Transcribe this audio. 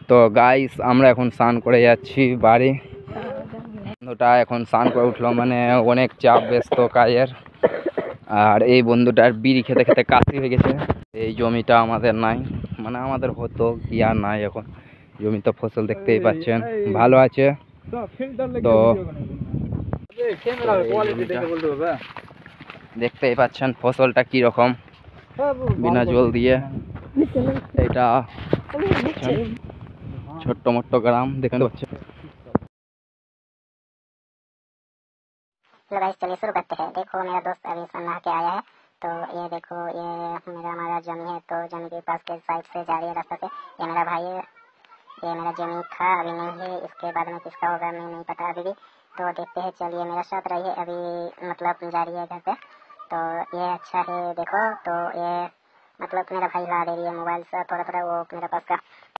তো গাইস আমরা এখন স্নান করে যাচ্ছি বাড়ি। বন্ধুটা এখন স্নান করে উঠলো, মানে অনেক চাপ ব্যস্ত কাজের। আর এই বন্ধুটার বিড়ি খেতে খেতে কাশি হয়ে গেছে। এই জমিটা আমাদের নাই, মানে আমাদের হতো কি আর নাই এখন। জমিতে ফসল দেখতেই পাচ্ছেন ভালো আছে। তো দেখতেই পাচ্ছেন ফসলটা কি রকম বিনা জল দিয়ে। এটা ছোট্ট মোট্ট গ্রাম দেখতে পাচ্ছেন। चलो गाइस चलिए शुरू करते हैं। देखो मेरा दोस्त अभी नहा के आया है। तो ये देखो ये हमारा जमी है। तो जमी के पास के साइड से जा रही है रास्ता से। ये मेरा भाई है। ये मेरा जमी था, अभी नहीं है। इसके बाद में किसका होगा मैं नहीं पता अभी भी। तो देखते हैं, चलिए मेरा साथ रहिए। अभी मतलब जा रही है घर पे। तो ये अच्छा है देखो। तो ये मतलब मेरा भाई ला दे रही है मोबाइल से थोड़ा थोड़ा वो मेरे पास का